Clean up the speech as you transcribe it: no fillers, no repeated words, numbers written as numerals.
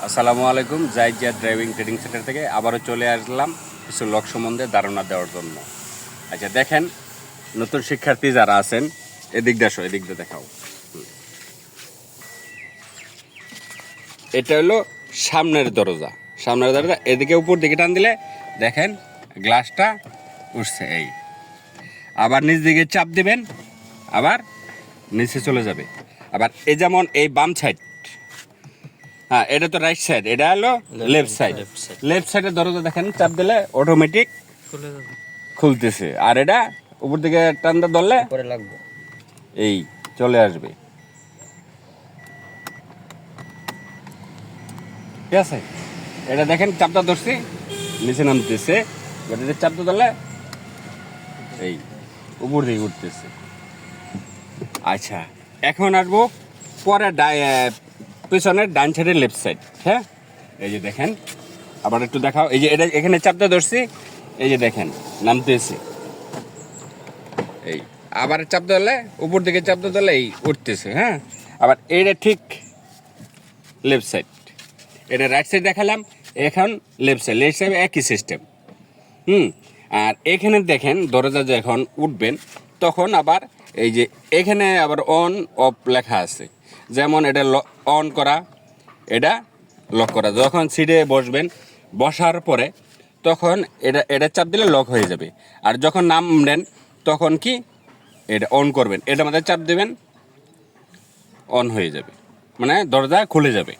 আসসালামু আলাইকুম। জাইজিয়া driving training centre থেকে আবারও চলে আসলাম কিছু লক সম্বন্ধে ধারণা দেওয়ার জন্য। আচ্ছা দেখেন, নতুন শিক্ষার্থী যারা আছেন এদিক দিয়ে এদিক দিয়ে দেখাও। এটা হলো সামনের দরজা। এদিকে উপর দিকে টান দিলে দেখেন গ্লাসটা উঠছে। এই আবার নিচ দিকে চাপ দিবেন, আবার নিচে চলে যাবে। আবার এই যেমন এই বাম সাইড, হ্যাঁ এটা তো রাইট সাইড, এটা হলো লেফট সাইড। লেফট সাইডের দরজা দেখেন চাপ দিলে অটোমেটিক খুলতেছে, আর এটা উপর দিকে টানতে ধরলে লাগবে এই চলে আসবে। ঠিক আছে, এটা দেখেন চাপটা ধরছি নিচে নামতেছে, এটা চাপটা ধরলে এই উপর দিকে উঠতেছে। আচ্ছা এখন আসবো পরে পিছনের ডান সাইডের লেফট সাইড। হ্যাঁ এই যে দেখেন, আবার একটু দেখাও। এই যে এটা এখানে চাপটা ধরছি, এই যে দেখেন নামতেছে। এই আবার চাপ ধরলে উপর দিকে চাপ ধরলে এই উঠতেছে। হ্যাঁ আবার এইটা ঠিক লেফট সাইড, এটা রাইট সাইড দেখালাম, এখন লেফট সাইড একই সিস্টেম। আর এখানে দেখেন দরজা যখন উঠবেন তখন আবার এই যে এখানে আবার অন অফ লেখা আছে। যেমন এটা অন করা, এটা লক করা। যখন সিটে বসবেন, বসার পরে তখন এটা চাপ দিলে লক হয়ে যাবে। আর যখন নামবেন তখন কি এটা অন করবেন, এটা আমাদের চাপ দেবেন, অন হয়ে যাবে, মানে দরজা খুলে যাবে।